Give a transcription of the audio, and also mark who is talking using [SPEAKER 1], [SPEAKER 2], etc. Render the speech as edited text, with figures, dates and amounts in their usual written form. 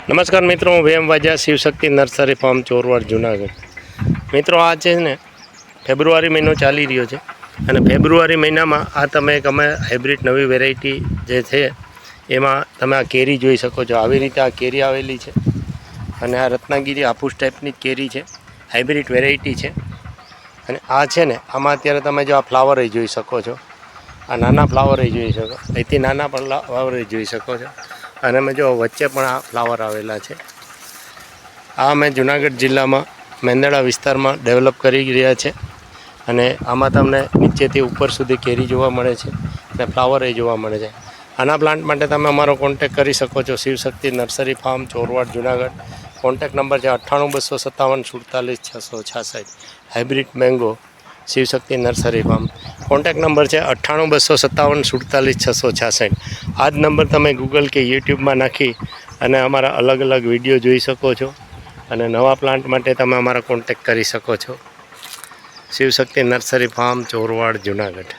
[SPEAKER 1] નમસ્કાર મિત્રો, હું વેમ વાજા, શિવશક્તિ નર્સરી ફાર્મ, ચોરવાડ, જુનાગઢ. મિત્રો, આ છે ને ફેબ્રુઆરી મહિનો ચાલી રહ્યો છે અને ફેબ્રુઆરી મહિનામાં આ તમે એક અમે હાઇબ્રિડ નવી વેરાયટી જે છે એમાં તમે આ કેરી જોઈ શકો છો. આવી રીતે આ કેરી આવેલી છે અને આ રત્નાગીરી હાફૂસ ટાઈપની કેરી છે, હાઇબ્રિડ વેરાયટી છે. અને આ છે ને આમાં અત્યારે તમે જો આ ફ્લાવર જોઈ શકો છો, આ નાના ફ્લાવર જોઈ શકો, અહીંથી નાના પણ ફ્લાવર જોઈ શકો છો. અને અમે જો વચ્ચે પણ આ ફ્લાવર આવેલા છે. આ અમે જુનાગઢ જિલ્લામાં મેંદરડા વિસ્તારમાં ડેવલપ કરી રહ્યા છે અને આમાં તમને નીચેથી ઉપર સુધી કેરી જોવા મળે છે અને ફ્લાવર જોવા મળે છે. આના પ્લાન્ટ માટે તમે અમારો કોન્ટેક કરી શકો છો. Shivshakti nursery farm, Chorwad, Junagadh. Contact number છે 98-257-47-666. Hybrid mango, Shivshakti nursery farm. Contact number છે 98-257-47-666. આ જ નંબર તમે ગૂગલ કે યુટ્યુબમાં નાખી અને અમારા અલગ અલગ વિડીયો જોઈ શકો છો અને નવા પ્લાન્ટ માટે તમે અમારા કોન્ટેક કરી શકો છો. Shivshakti nursery farm, Chorwad, Junagadh.